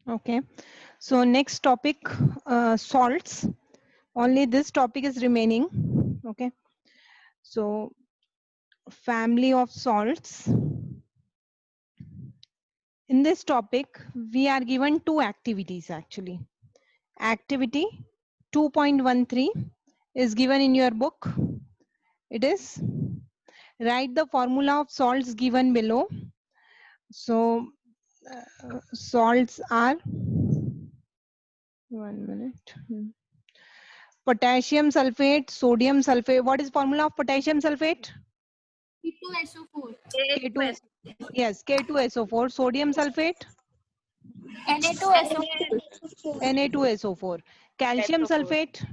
Okay. So next topic, salts. Only this topic is remaining. Okay. So family of salts. In this topic, we are given two activities actually. Activity 2.13 is given in your book. It is write the formula of salts given below. So salts are, one minute. Potassium sulfate, sodium sulfate. What is formula of potassium sulfate? K2SO4. K2, yes, K2SO4. Sodium sulfate, Na2SO4. Na2SO4. Calcium sulfate,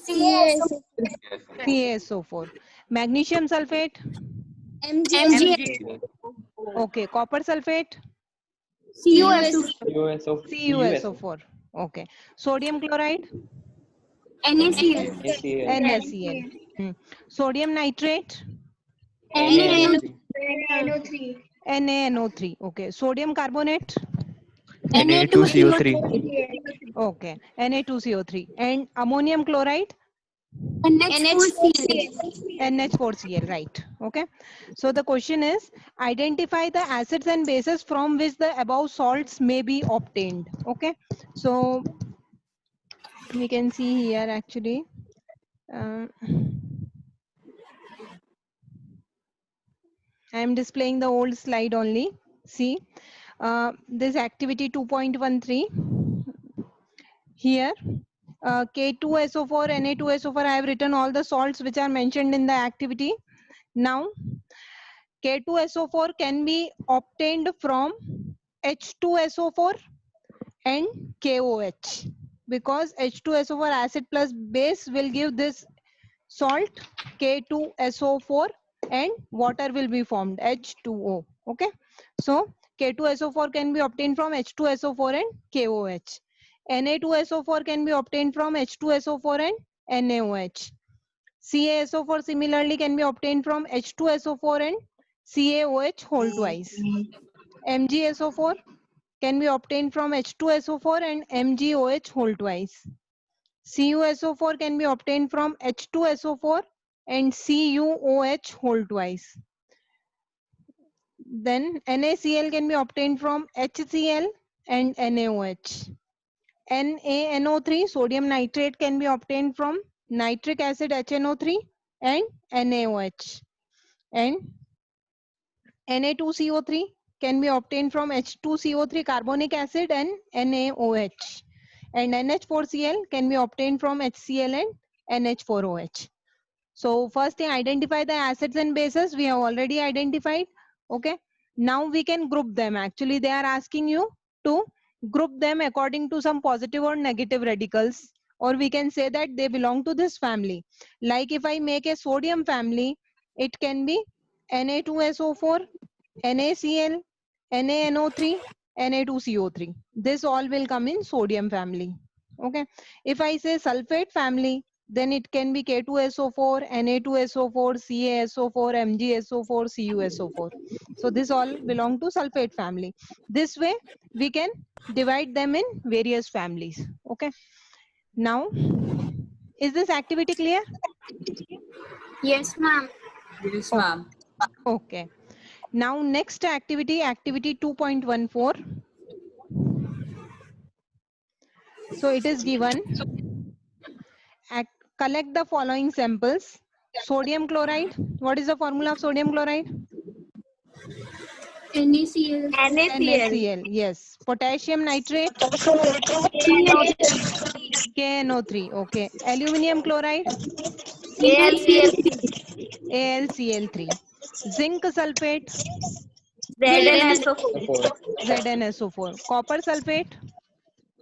CaSO4. CaSO4. Magnesium sulfate, MgSO4. okay. Copper sulfate, CuSO4. CuSO4. Okay. Sodium chloride, NaCl. NaCl. Sodium nitrate, NaNO3. NaNO3. Okay. Sodium carbonate, Na2CO3. okay. Na2CO3. And ammonium chloride, NH4Cl. NH4Cl, right? Okay. So the question is, identify the acids and bases from which the above salts may be obtained. Okay. So we can see here actually. I am displaying the old slide only. See, this activity 2.13 here. K2SO4, Na2SO4. I have written all the salts which are mentioned in the activity. Now, K2SO4 can be obtained from H2SO4 and KOH, because H2SO4 acid plus base will give this salt K2SO4 and water will be formed H2O. Okay. So K2SO4 can be obtained from H2SO4 and KOH. Na2SO4 can be obtained from H2SO4 and NaOH. CaSO4 similarly can be obtained from H2SO4 and CaOH whole twice. MgSO4 can be obtained from H2SO4 and MgOH whole twice. CuSO4 can be obtained from H2SO4 and CuOH whole twice. Then NaCl can be obtained from HCl and NaOH. NaNO3, sodium nitrate, can be obtained from nitric acid HNO3 and NaOH. And Na2CO3 can be obtained from H2CO3 carbonic acid and NaOH. And NH4Cl can be obtained from HCl and NH4OH. So first thing, identify the acids and bases. We have already identified. Okay. Now we can group them. Actually, they are asking you to group them according to some positive or negative radicals, or we can say that they belong to this family. Like if I make a sodium family, it can be Na2SO4, NaCl, NaNO3, Na2CO3. This all will come in sodium family. Okay. If I say sulfate family, then it can be K2SO4, Na2SO4, CaSO4, MgSO4, CuSO4. So this all belong to sulfate family. This way we can divide them in various families. Okay. Now, is this activity clear? Yes, ma'am. Yes, ma'am. Okay. Now next activity, activity 2.14. So it is given, collect the following samples. Sodium chloride. What is the formula of sodium chloride? NaCl. NaCl. Yes. Potassium nitrate. KNO3. Okay. Aluminium chloride. AlCl3. Zinc sulfate. ZnSO4. ZnSO4. Copper sulfate.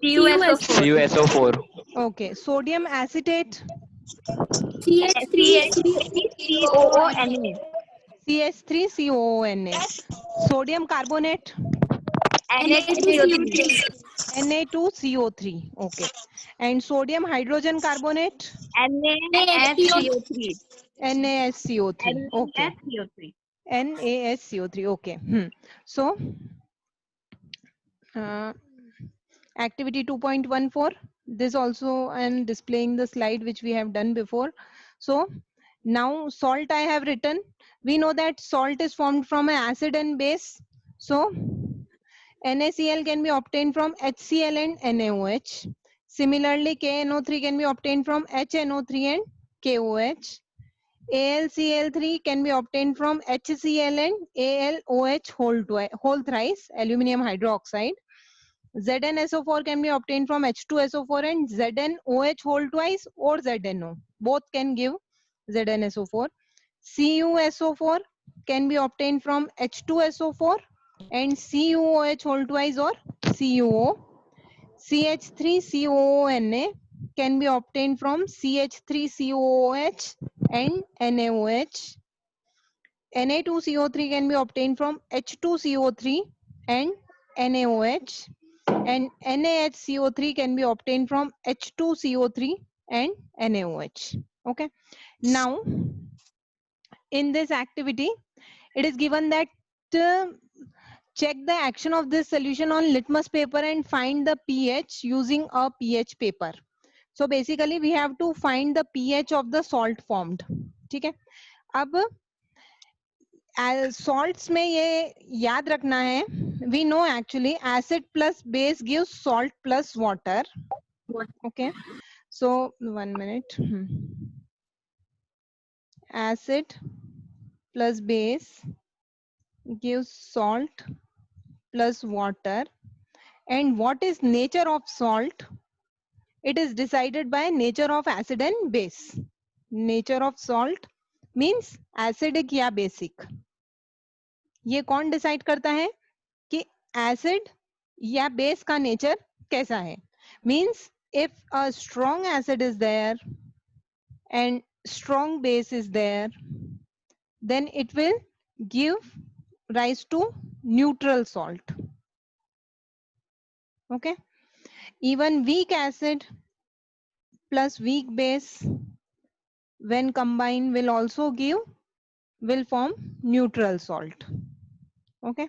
CuSO4. CuSO4. Okay. Sodium acetate. CH3COONA. CH3COONA. Sodium carbonate. Na2CO3. Na2CO3. Okay. And sodium hydrogen carbonate. NaSCO3. NaSCO3. Okay. NaSCO3. NaSCO3. Okay. So Activity 2.14. This also I am displaying the slide which we have done before. So now salt I have written. We know that salt is formed from an acid and base. So NaCl can be obtained from HCl and NaOH. Similarly, KNO3 can be obtained from HNO3 and KOH. AlCl3 can be obtained from HCl and AlOH whole thrice, aluminum hydroxide. ZnSO4 can be obtained from H2SO4 and ZnOH whole twice or ZnO. Both can give ZnSO4. CuSO4 can be obtained from H2SO4 and CuOH whole twice or CuO. CH3COONA can be obtained from CH3COOH and NaOH. Na2CO3 can be obtained from H2CO3 and NaOH, and NaHCO3 can be obtained from H2CO3 and NaOH. Okay. Now, in this activity, it is given that check the action of this solution on litmus paper and find the pH using a pH paper. So basically, we have to find the pH of the salt formed. ठीक है. अब salts में ये याद रखना है. We know actually acid plus base gives salt plus water. Okay. So 1 minute. Acid plus base gives salt plus water. And what is nature of salt? It is decided by nature of acid and base. Nature of salt means acidic या basic. ये कौन decide करता है कि acid या base का nature कैसा है? Means if a strong acid is there and strong base is there, then it will give rise to neutral salt. Okay. Even weak acid plus weak base when combined will form neutral salt. Okay.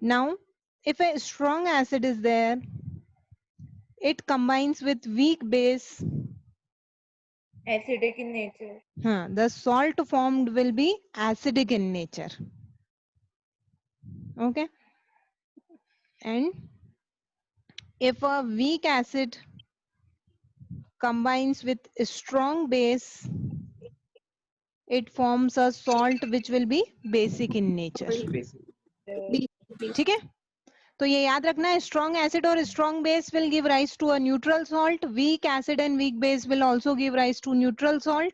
Now, if a strong acid is there, it combines with weak base. Acidic in nature. The salt formed will be acidic in nature. Okay. And if a weak acid combines with a strong base, it forms a salt which will be basic in nature. ठीक है. तो ये याद रखना है, strong acid or strong base will give rise to a neutral salt. Weak acid and weak base will also give rise to neutral salt.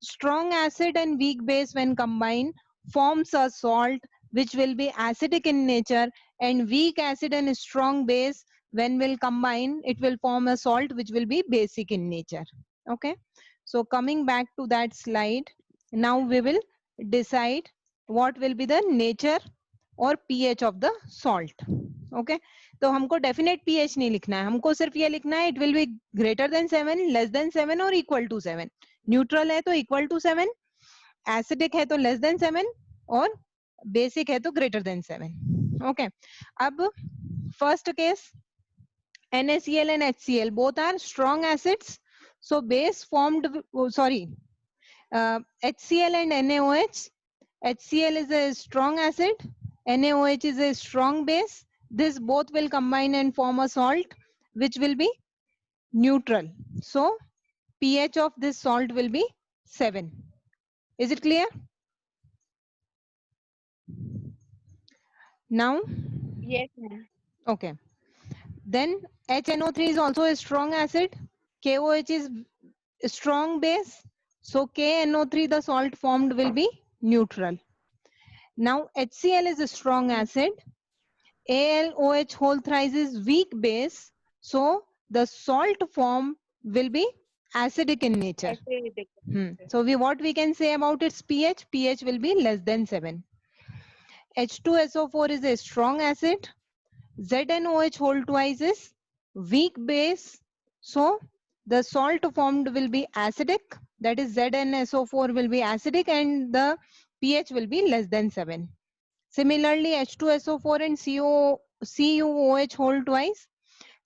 Strong acid and weak base when combined forms a salt which will be acidic in nature, and weak acid and strong base when will combine, it will form a salt which will be basic in nature. Okay. So coming back to that slide, now we will decide what will be the nature और pH of the salt. Okay. तो हमको definite pH नहीं लिखना है, हमको सिर्फ ये लिखना है it will be greater than 7, less than 7 और equal to 7. Neutral है तो equal to 7, acidic है तो less than 7 और basic है तो greater than 7. Okay. अब first case, NaCl and HCl both are strong acids. So base formed, HCl and NaOH. HCl is a strong acid, NaOH is a strong base. This both will combine and form a salt which will be neutral. So pH of this salt will be 7. Is it clear? Now? Yes, ma'am. Okay. Then HNO3 is also a strong acid. KOH is a strong base. So KNO3, the salt formed will be neutral. Now HCl is a strong acid. AlOH whole thrice is weak base. So the salt form will be acidic in nature. Acidic. So what we can say about its pH? pH will be less than 7. H2SO4 is a strong acid. ZnOH whole twice is weak base. So the salt formed will be acidic. That is ZnSO4 will be acidic and the pH will be less than 7. Similarly, H2SO4 and CuOH whole twice.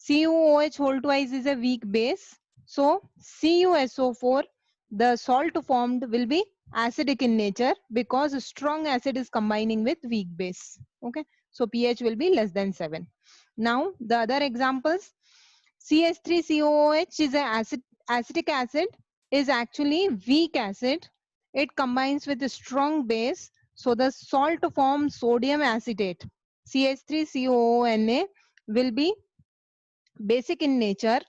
CuOH whole twice is a weak base. So CuSO4, the salt formed will be acidic in nature because strong acid is combining with weak base. Okay, so pH will be less than 7. Now the other examples, CH3COOH is an acetic acid, is actually weak acid. It combines with a strong base, so the salt forms sodium acetate. CH3COONA will be basic in nature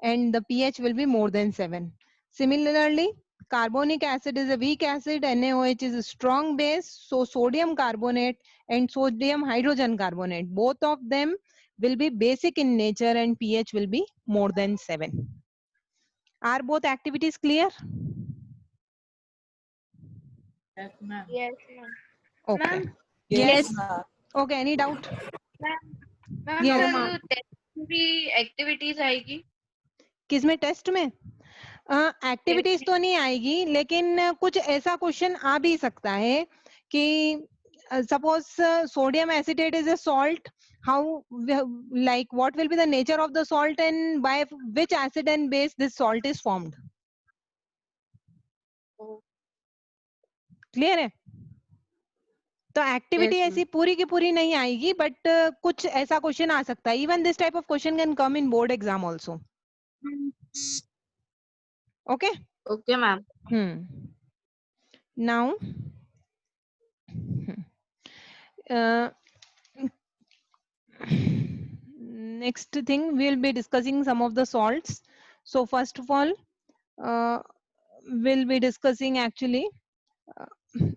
and the pH will be more than 7. Similarly, carbonic acid is a weak acid, NaOH is a strong base, so sodium carbonate and sodium hydrogen carbonate, both of them will be basic in nature and pH will be more than 7. Are both activities clear? Yes, ma'am. Okay. Ma'am. Yes. ma'am. Okay, any doubt? Ma'am Yes. Sir test की activities आएगी किसमें test में? Activities तो नहीं आएगी, लेकिन कुछ ऐसा क्वेश्चन आ भी सकता है कि suppose sodium acetate is a salt, how like what will be the nature of the salt and by which acid and base this salt is formed. Clear है? तो एक्टिविटी Yes, ऐसी पूरी की पूरी नहीं आएगी, बट कुछ ऐसा क्वेश्चन आ सकता है. Even this type of question can come in board exam also. Okay okay ma'am. now next thing we'll be discussing some of the salts. So first of all, we'll be discussing actually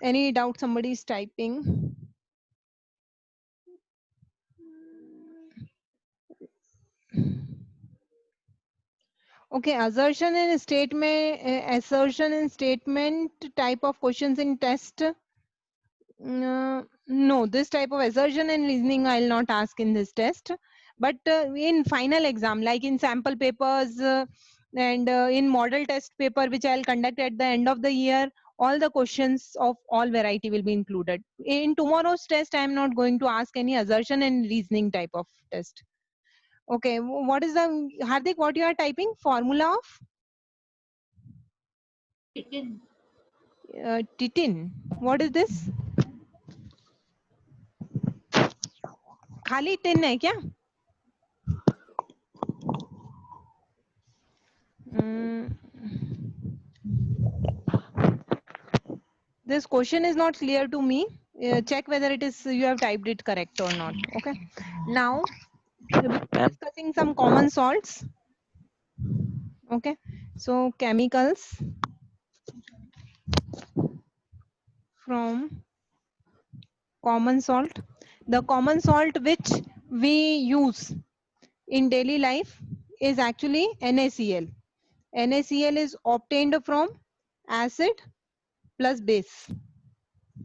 any doubt somebody is typing. Okay, assertion and statement type of questions in test. No, this type of assertion and reasoning I'll not ask in this test, but in final exam, like in sample papers and in model test paper which I'll conduct at the end of the year, all the questions of all variety will be included. In tomorrow's test, I'm not going to ask any assertion and reasoning type of test. Okay, what is the, Hardik, what you are typing? Formula of? Titin. What is this? खाली tin है क्या? This question is not clear to me. Check whether it is you have typed it correct or not. Okay. Now we'll be discussing some common salts. Okay. So chemicals from common salt. The common salt which we use in daily life is actually NaCl. NaCl is obtained from acid plus base.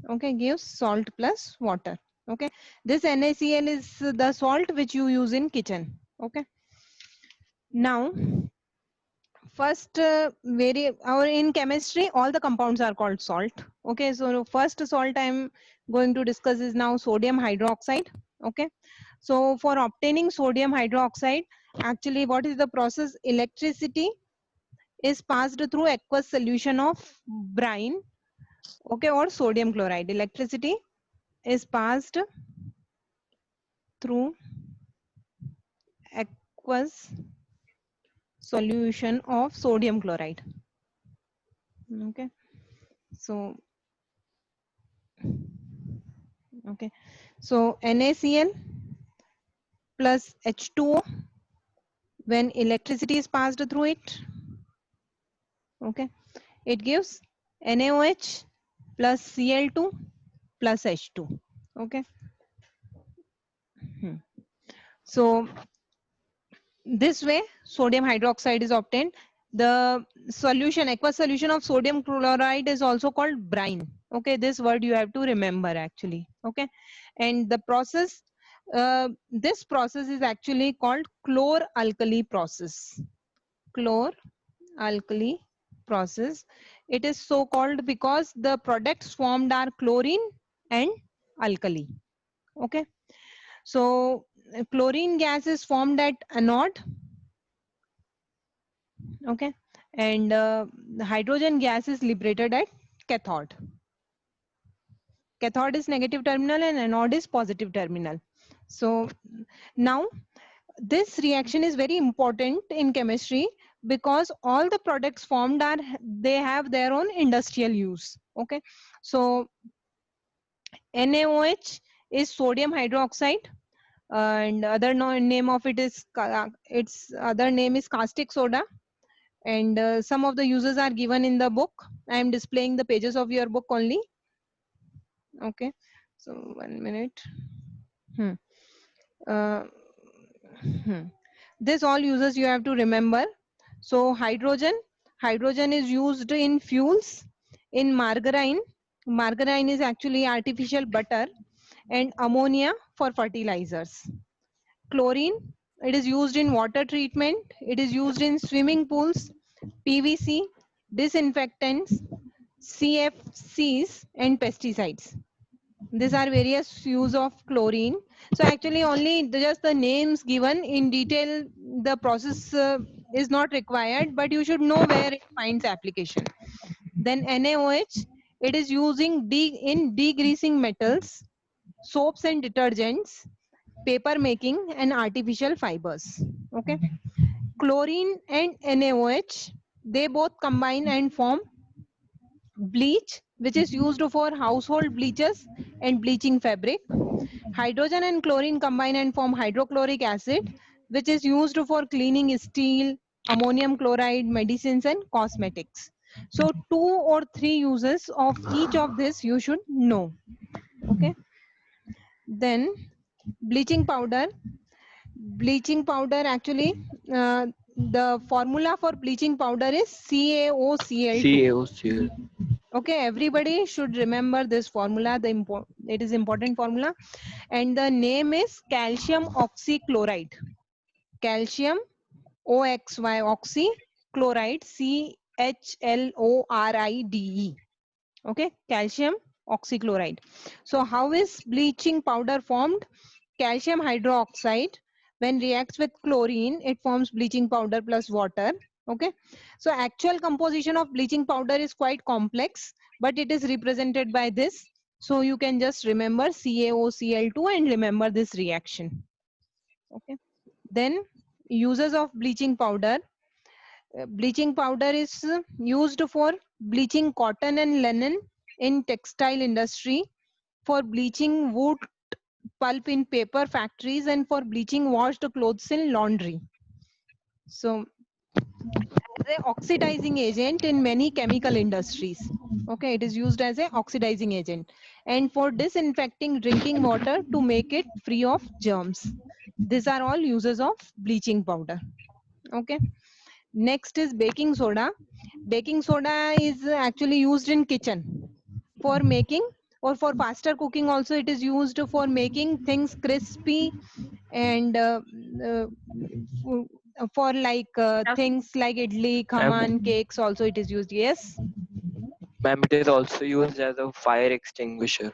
Okay, gives salt plus water. Okay, this NaCl is the salt which you use in kitchen. Okay, now first or in chemistry all the compounds are called salt. Okay, so first salt I'm going to discuss is now sodium hydroxide. Okay, so for obtaining sodium hydroxide, actually what is the process? Electricity is passed through aqueous solution of brine, okay, or sodium chloride. Electricity is passed through aqueous solution of sodium chloride. Okay, so okay, so NaCl plus H2O when electricity is passed through it. Okay, it gives NaOH plus Cl2 plus H2. Okay, so this way sodium hydroxide is obtained. The solution, aqueous solution of sodium chloride is also called brine. Okay, this word you have to remember actually. Okay, and the process, this process is actually called chlor-alkali process. Chlor-alkali process. It is so called because the products formed are chlorine and alkali. Okay, so chlorine gas is formed at anode, okay, and hydrogen gas is liberated at cathode. Cathode is negative terminal and anode is positive terminal. So now this reaction is very important in chemistry because all the products formed are, they have their own industrial use. Okay, so NaOH is sodium hydroxide, and other name of it is its other name is caustic soda, and some of the uses are given in the book. I am displaying the pages of your book only. Okay, so 1 minute. hmm. Uh, hmm. This all uses you have to remember. So hydrogen is used in fuels, in margarine is actually artificial butter, and ammonia for fertilizers. Chlorine, it is used in water treatment, it is used in swimming pools, PVC, disinfectants, CFCs, and pesticides. These are various use of chlorine. So actually only just the names given, in detail the process is not required, but you should know where it finds application. Then NaOH, it is using in degreasing metals, soaps and detergents, paper making, and artificial fibers. Okay, chlorine and NaOH, they both combine and form bleach, which is used for household bleaches and bleaching fabric. Hydrogen and chlorine combine and form hydrochloric acid, which is used for cleaning steel, ammonium chloride, medicines, and cosmetics. So 2 or 3 uses of each of this you should know. Okay, then bleaching powder. Bleaching powder, actually the formula for bleaching powder is CaOCl2. CaOCl. Okay, everybody should remember this formula. It is important formula, and the name is calcium oxychloride. Calcium OXY oxychloride, CHLORIDE. Okay, calcium oxychloride. So how is bleaching powder formed? Calcium hydroxide, when reacts with chlorine, it forms bleaching powder plus water. Okay, so actual composition of bleaching powder is quite complex, but it is represented by this. So you can just remember CaOCl2 and remember this reaction. Okay, then uses of bleaching powder. Bleaching powder is used for bleaching cotton and linen in textile industry, for bleaching wood pulp in paper factories, and for bleaching washed clothes in laundry. So as a oxidizing agent in many chemical industries. Okay, it is used as a oxidizing agent, and for disinfecting drinking water to make it free of germs. These are all uses of bleaching powder. Okay, next is baking soda. Baking soda is actually used in kitchen for making, or for faster cooking also. It is used for making things crispy, and for like things like idli, khaman, Ma'am, cakes also it is used. Yes, ma'am, it is also used as a fire extinguisher.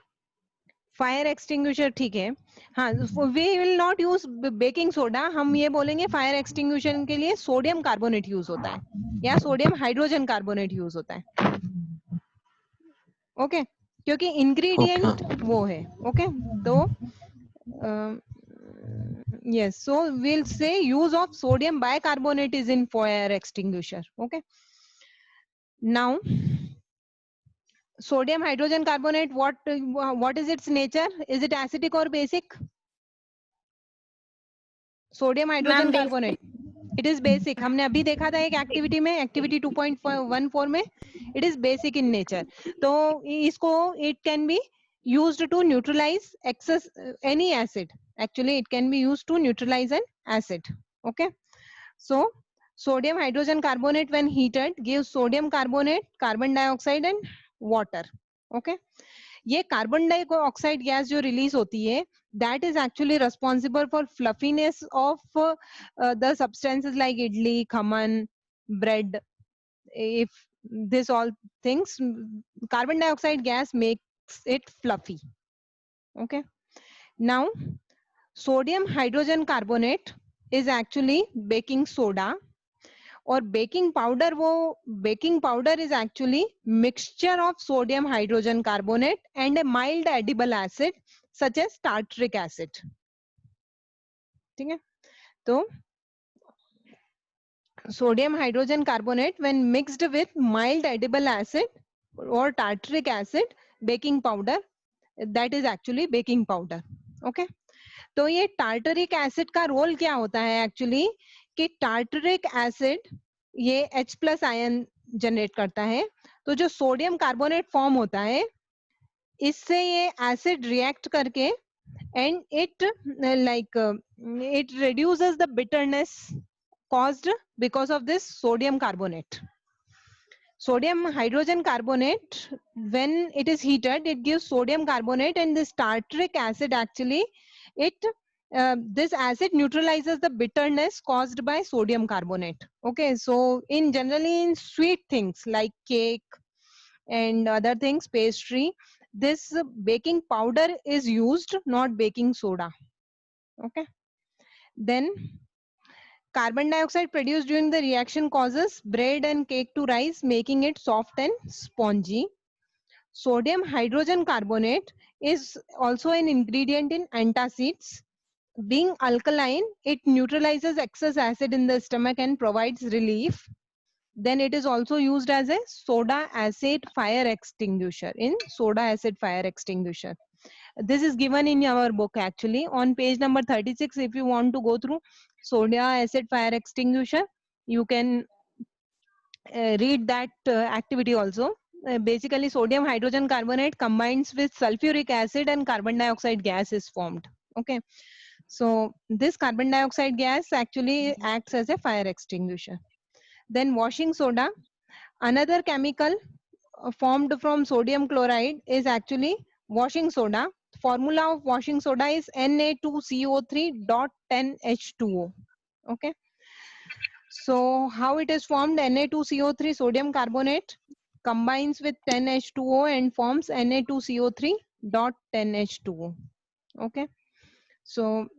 Fire extinguisher ठीक है. हाँ, we will not use baking soda. हम ये बोलेंगे fire extinguishing के लिए sodium carbonate use होता है, या सोडियम हाइड्रोजन कार्बोनेट यूज होता है. ओके, क्योंकि इंग्रेडिएंट Okay. वो है. ओके, तो yes, so we'll say use of sodium bicarbonate is in fire extinguisher. Okay, now sodium hydrogen carbonate, what is its nature? Is it acidic or basic? Sodium hydrogen carbonate, it is basic. हमने अभी देखा था एक activity में, activity 2.14 में, it is basic in nature. तो इसको it can be used to neutralize excess any acid. Actually it can be used to neutralize an acid. Okay, so sodium hydrogen carbonate when heated gives sodium carbonate, carbon dioxide and water. Okay, ये carbon dioxide gas जो release होती है, that is actually responsible for fluffiness of the substances like idli, khaman, bread. If this all things, carbon dioxide gas makes it fluffy. Okay, now sodium hydrogen carbonate is actually baking soda, और baking powder is actually mixture of sodium hydrogen carbonate and a mild edible acid such as tartaric acid. ठीक है, तो sodium hydrogen carbonate when mixed with mild edible acid or tartaric acid, baking powder, that is actually baking powder. Okay, तो ये tartaric acid का role क्या होता है actually, कि टार्टरिक एसिड ये H प्लस आयन जनरेट करता है, तो जो सोडियम कार्बोनेट फॉर्म होता है इससे ये एसिड रिएक्ट करके and it it reduces the bitterness caused because of this sodium carbonate. Sodium hydrogen carbonate, when it is heated, it gives sodium carbonate, and this tartaric acid actually this acid neutralizes the bitterness caused by sodium carbonate. Okay, so generally in sweet things like cake and other things, pastry, this baking powder is used, not baking soda. Okay, then carbon dioxide produced during the reaction causes bread and cake to rise, making it soft and spongy. Sodium hydrogen carbonate is also an ingredient in antacids. Being alkaline, it neutralizes excess acid in the stomach and provides relief. Then it is also used as a soda acid fire extinguisher in soda acid fire extinguisher. This is given in our book actually on page number 36. If you want to go through soda acid fire extinguisher, you can read that activity also. Basically sodium hydrogen carbonate combines with sulfuric acid and carbon dioxide gas is formed. Okay, so this carbon dioxide gas actually acts as a fire extinguisher. Then washing soda, another chemical formed from sodium chloride, is actually washing soda. Formula of washing soda is Na2CO3.10H2O. Okay, so how it is formed? Na2CO3 sodium carbonate combines with 10H2O and forms Na2CO3.10H2O. Okay, so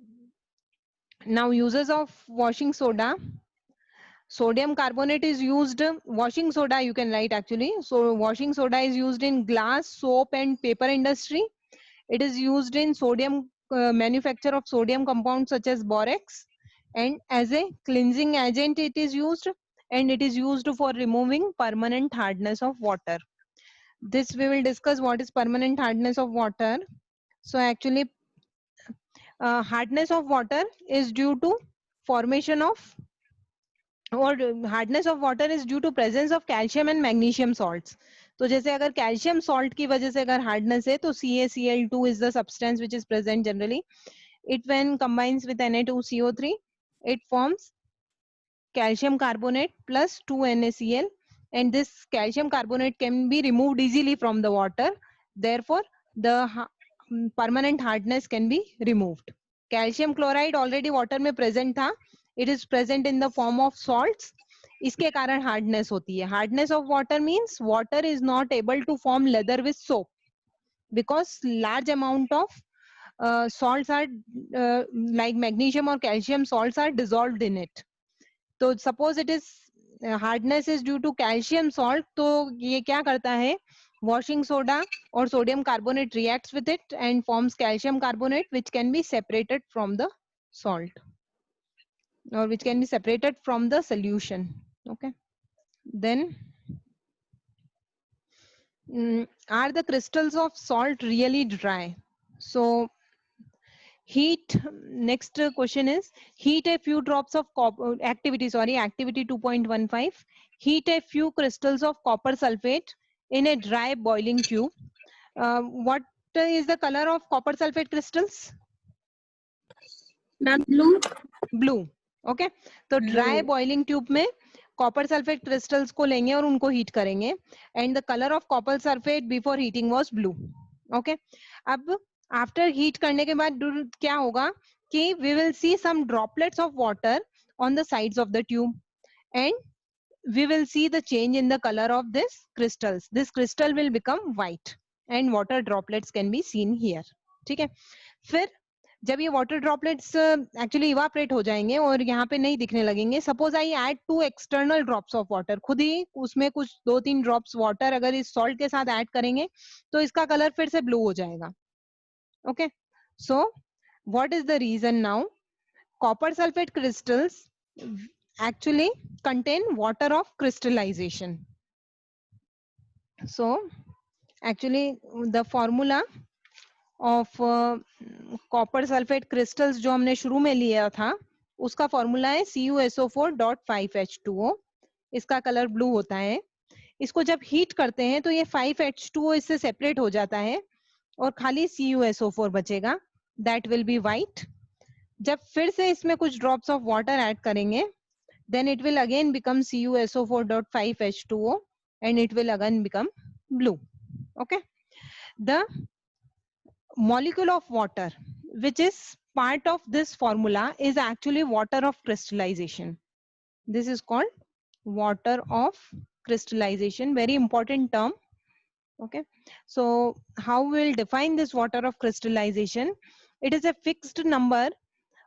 now uses of washing soda. Sodium carbonate is used, washing soda you can write actually. So washing soda is used in glass, soap and paper industry. It is used in sodium manufacture of sodium compounds such as borax, and as a cleansing agent it is used, and it is used for removing permanent hardness of water. This we will discuss what is permanent hardness of water. So actually hardness of water is due to formation of, और hardness of water is due to presence of calcium and magnesium salts. तो जैसे अगर calcium salt की वजह से अगर hardness है तो CaCl2 is the substance which is present generally. It when combines with Na2CO3 it forms calcium carbonate plus 2NaCl, and this calcium carbonate can be removed easily from the water, therefore the permanent hardness can be removed. Calcium chloride already water में present था, it is present in the form of salts, इसके कारण hardness होती है. Hardness of water means water is not able to form leather with soap because large amount of salts are like magnesium or calcium salts are dissolved in it. तो suppose it is hardness is due to calcium salt, तो ये क्या करता है, washing soda or sodium carbonate reacts with it and forms calcium carbonate which can be separated from the salt, or which can be separated from the solution. Okay, then are the crystals of salt really dry? So heat, next question is heat a few drops of copper, activity 2.15, heat a few crystals of copper sulfate in a dry boiling tube. What is the color of copper sulfate crystals? Blue. Blue. Okay, तो dry boiling tube में copper sulfate crystals को लेंगे और उनको heat करेंगे, and the color of copper sulfate before heating was blue. Okay, अब after heat करने के बाद क्या होगा कि we will see some droplets of water on the sides of the tube, and we will see the change in the color of this crystals. This crystal will become white and water droplets can be seen here. ठीक है, फिर जब ये water droplets actually evaporate हो जाएंगे और यहाँ पे नहीं दिखने लगेंगे, suppose I add 2 external drops of water, खुद ही उसमें कुछ 2-3 ड्रॉप्स वाटर अगर इस सॉल्ट के साथ ऐड करेंगे तो इसका कलर फिर से ब्लू हो जाएगा. Okay, so what is the reason now? Copper sulfate crystals actually contain water of crystallization. So actually the formula of copper sulfate crystals जो हमने शुरू में लिया था उसका फॉर्मूला है CuSO4.5H2O. इसका कलर ब्लू होता है. इसको जब हीट करते हैं तो ये 5H2O इससे सेपरेट हो जाता है और खाली CuSO4 बचेगा. That will be white. जब फिर से इसमें कुछ ड्रॉप्स ऑफ वाटर ऐड करेंगे then it will again become CuSO4.5H2O and it will again become blue. Okay, the molecule of water which is part of this formula is actually water of crystallization. This is called water of crystallization, very important term. Okay, so how we'll define this water of crystallization? It is a fixed number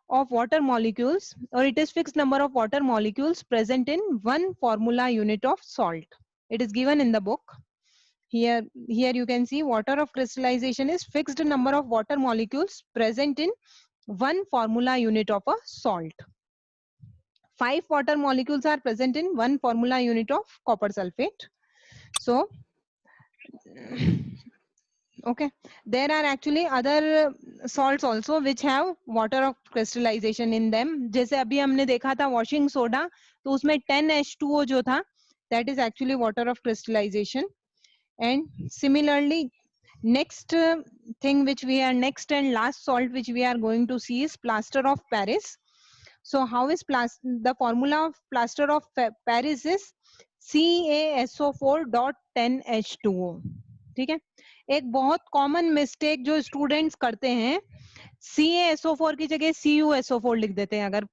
of water molecules, or it is fixed number of water molecules present in one formula unit of salt. It is given in the book. Here you can see water of crystallization is fixed number of water molecules present in one formula unit of a salt. 5 water molecules are present in one formula unit of copper sulfate. So okay, there are actually other salts also which have water of crystallization in them. जैसे अभी हमने देखा था washing soda, तो उसमें 10H2O जो था, that is actually water of crystallization. And similarly, next thing which we are next and last salt which we are going to see is plaster of Paris. So how is the formula of plaster of Paris is CaSO4.10H2O. ठीक है, एक बहुत common mistake जो students करते हैं, CaSO4 की जगह CuSO4 लिख देते हैं अगर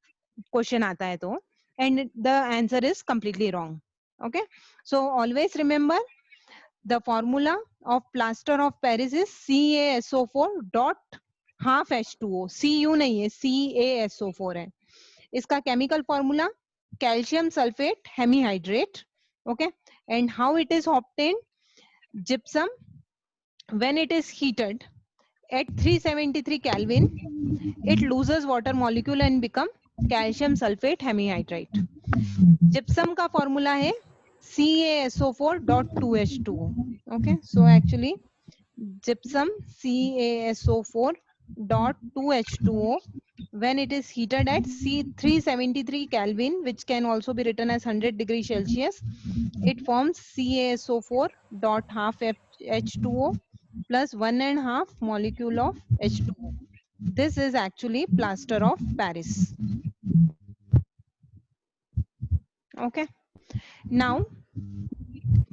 क्वेश्चन आता है तो, and the answer is completely wrong. Okay, so always remember the formula of plaster of Paris is CaSO4.12H2O. Cu नहीं है, CaSO4 है. इसका chemical formula calcium sulphate hemihydrate. Okay, and how it is obtained? Gypsum, when it is heated at 373 Kelvin, it loses water molecule and become calcium sulfate hemihydride. Gypsum का formula है CaSO4.2H2O. Okay, so actually gypsum CaSO4.2H2O, when it is heated at 373 Kelvin, which can also be written as 100 degrees Celsius, it forms CaSO4.12H2O plus 1.5 molecule of H2O. This is actually plaster of Paris. Okay, now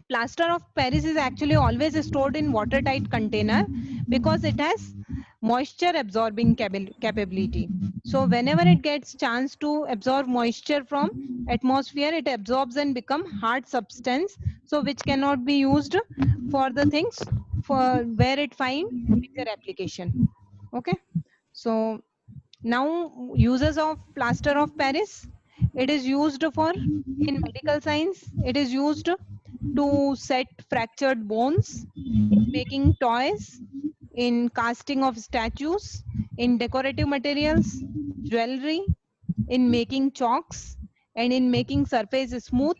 plaster of Paris is actually always stored in watertight container because it has moisture absorbing capability. So whenever it gets chance to absorb moisture from atmosphere, it absorbs and become hard substance, so which cannot be used for the things for where it find major application. Okay, so now uses of plaster of Paris, it is used for in medical science, it is used to set fractured bones, in making toys, in casting of statues, in decorative materials, jewelry, in making chalks, and in making surface smooth,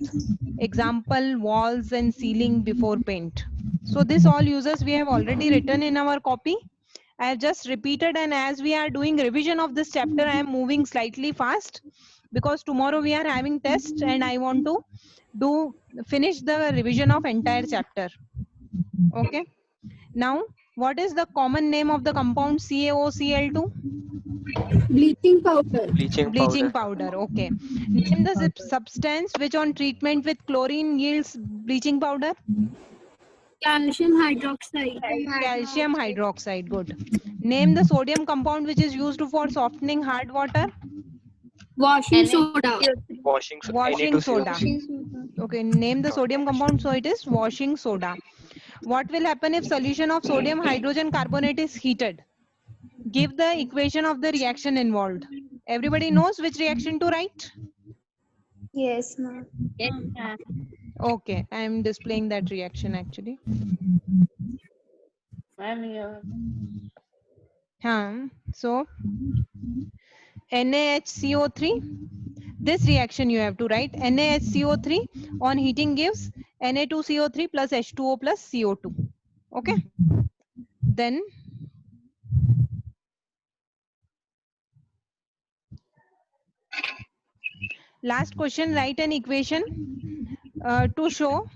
example walls and ceiling before paint. So this all uses we have already written in our copy. I have just repeated, and as we are doing revision of this chapter, I am moving slightly fast because tomorrow we are having test and I want to finish the revision of entire chapter. Okay, now what is the common name of the compound CaOCl2? Bleaching powder. Bleaching powder. Okay, name the substance which on treatment with chlorine yields bleaching powder. Calcium hydroxide. Calcium hydroxide. Good. Name the sodium compound which is used for softening hard water. Washing soda. Washing soda. Okay, name the sodium compound. So it is washing soda. What will happen if solution of sodium hydrogen carbonate is heated? give the equation of the reaction involved. Everybody knows which reaction to write? Yes, ma'am. Yes, ma'am. Okay, I am displaying that reaction actually. Ma'am, here. So NaHCO3, this reaction you have to write. NaHCO3 on heating gives Na2CO3 plus H2O plus CO2. Okay. Then last question, write an equation to show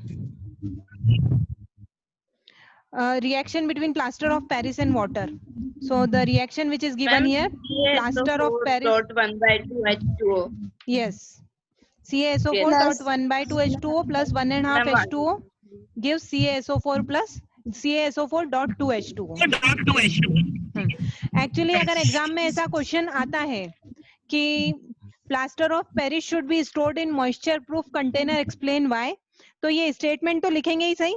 reaction between plaster of Paris and water. So the reaction which is given Ma'am, here, plaster of CaSO4 Paris. dot 1 by 2 H2O. Yes. CaSO4 Yes. dot 1 by 2 H2O plus 1.5 Ma'am, H2O gives CaSO4 plus CaSO4 dot 2 H2O. Actually अगर exam में ऐसा question आता है कि plaster of Paris should be stored in moisture proof container, explain why, तो ये statement तो लिखेंगे ही सही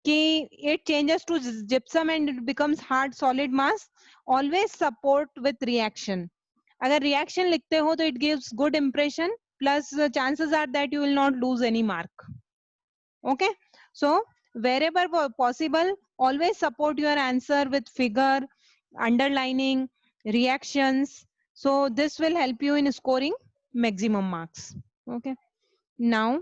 कि it changes to gypsum and it becomes hard solid mass, always support with reaction. अगर रिएक्शन लिखते हो तो it gives good impression, plus chances are that you will not lose any mark. Okay, so wherever possible, always support your answer with figure, underlining, reactions, so this will help you in scoring maximum marks. Okay, now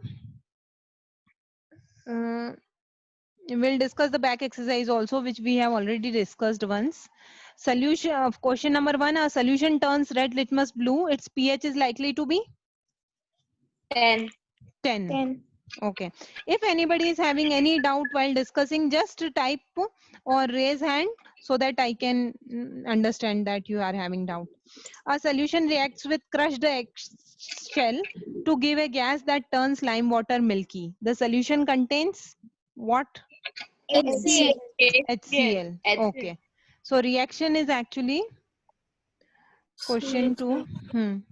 we'll discuss the back exercise also, which we have already discussed once. Solution of question number 1, a solution turns red litmus blue, its pH is likely to be 10. 10. Okay. If anybody is having any doubt while discussing, just type or raise hand so that I can understand that you are having doubt. A solution reacts with crushed eggshell to give a gas that turns lime water milky. The solution contains what? HCl. HCl. Okay. So reaction is actually question 2.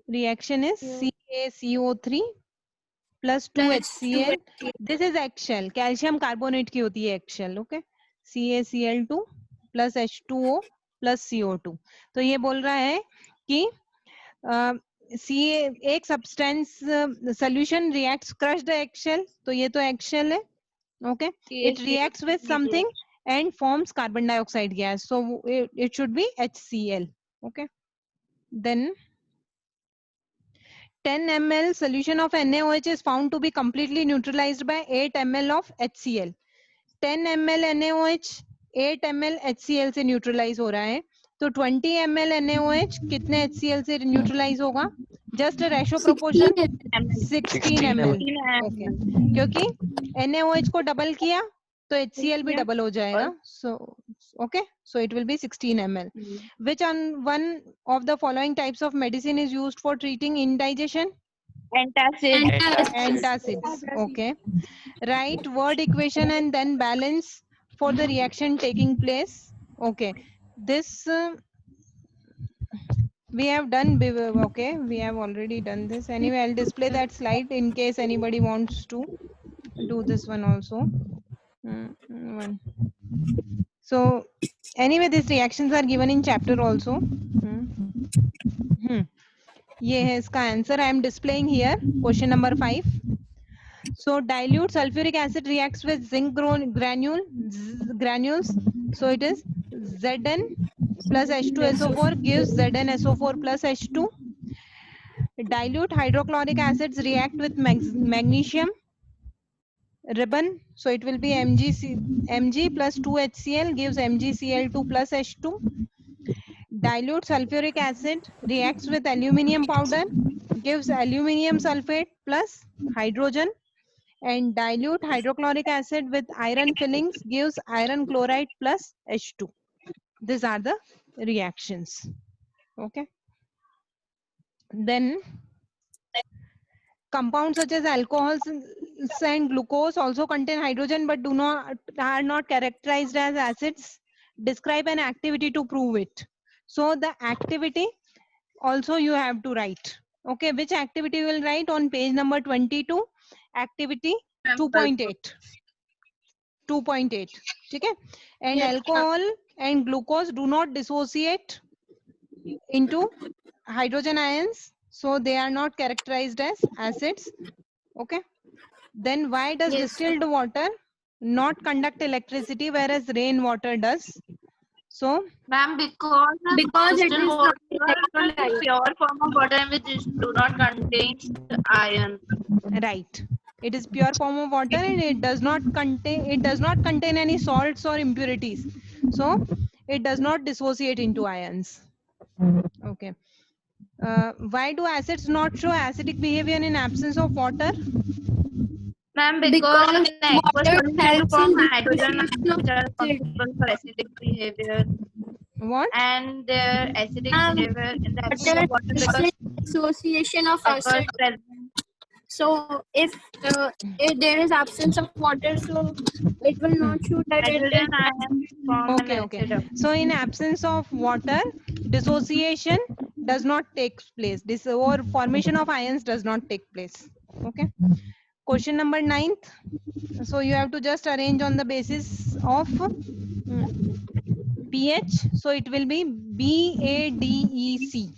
Reaction is CaCO3 plus 2 HCl. This is eggshell. Calcium carbonate की होती है eggshell. Okay. CaCl2 plus H2O plus CO2. तो ये बोल रहा है कि एक substance solution reacts crushed eggshell. तो ये तो eggshell है. Okay. It reacts with something and forms carbon dioxide gas. So it should be HCl. Okay. Then 10 ml solution of NaOH is found to be completely neutralized by 8 ml of HCl. 10 ml NaOH 8 ml HCl से neutralize हो रहा है, तो 20 ml NaOH कितने HCl से neutralize होगा? Just a ratio proportion 16 ml. Okay. क्योंकि NaOH को double किया तो HCl भी double हो जाएगा. So okay, so it will be 16 ml. Which one of the following types of medicine is used for treating indigestion? Antacids. Okay. Write word equation and then balance for the reaction taking place. Okay. This we have done. Okay, we have already done this. Anyway, I'll display that slide in case anybody wants to do this one also. So anyway, these reactions are given in chapter also. ये है इसका answer. I am displaying here question number 5. So dilute sulfuric acid reacts with zinc granules. So it is Zn plus H2SO4 gives ZnSO4 plus H2. Dilute hydrochloric acids react with magnesium ribbon. So it will be Mg plus 2HCl gives MgCl2 plus H2. Dilute sulfuric acid reacts with aluminium powder, gives aluminium sulfate plus hydrogen. And dilute hydrochloric acid with iron fillings gives iron chloride plus H2. These are the reactions. Okay. Then compounds such as alcohols and glucose also contain hydrogen but are not characterized as acids. Describe an activity to prove it. So the activity also you have to write. Okay, which activity you will write on page number 22? Activity 2.8. 2.8. ठीक है. And alcohol and glucose do not dissociate into hydrogen ions, so they are not characterized as acids. Okay. Then why does Yes. distilled water not conduct electricity whereas rainwater does? So Ma'am, because Because it distilled is not water is pure form of water and which do not contain iron. right, it is pure form of water and it does not contain any salts or impurities, so it does not dissociate into ions. Okay. Why do acids not show acidic behavior in absence of water? Ma'am, Because because in aqueous water solution helps form in hydrogen dissociation of ions are acid. responsible for acidic behavior What? and their acidic behavior in the absence Water of water helps because in dissociation of occurs acid. present. So if there is absence of water, so it will not show that it Hydrogen is ions form an Okay, okay. acid. So in absence of water, dissociation does not take place. This or formation of ions does not take place. Okay. Question number 9th. So you have to just arrange on the basis of pH. So it will be BADEC.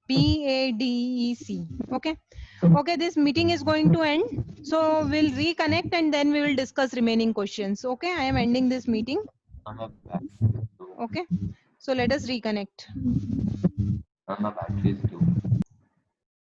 BADEC. Okay. Okay, this meeting is going to end. So we'll reconnect and then we will discuss remaining questions. Okay, I am ending this meeting. Okay. So let us reconnect. Batteries too.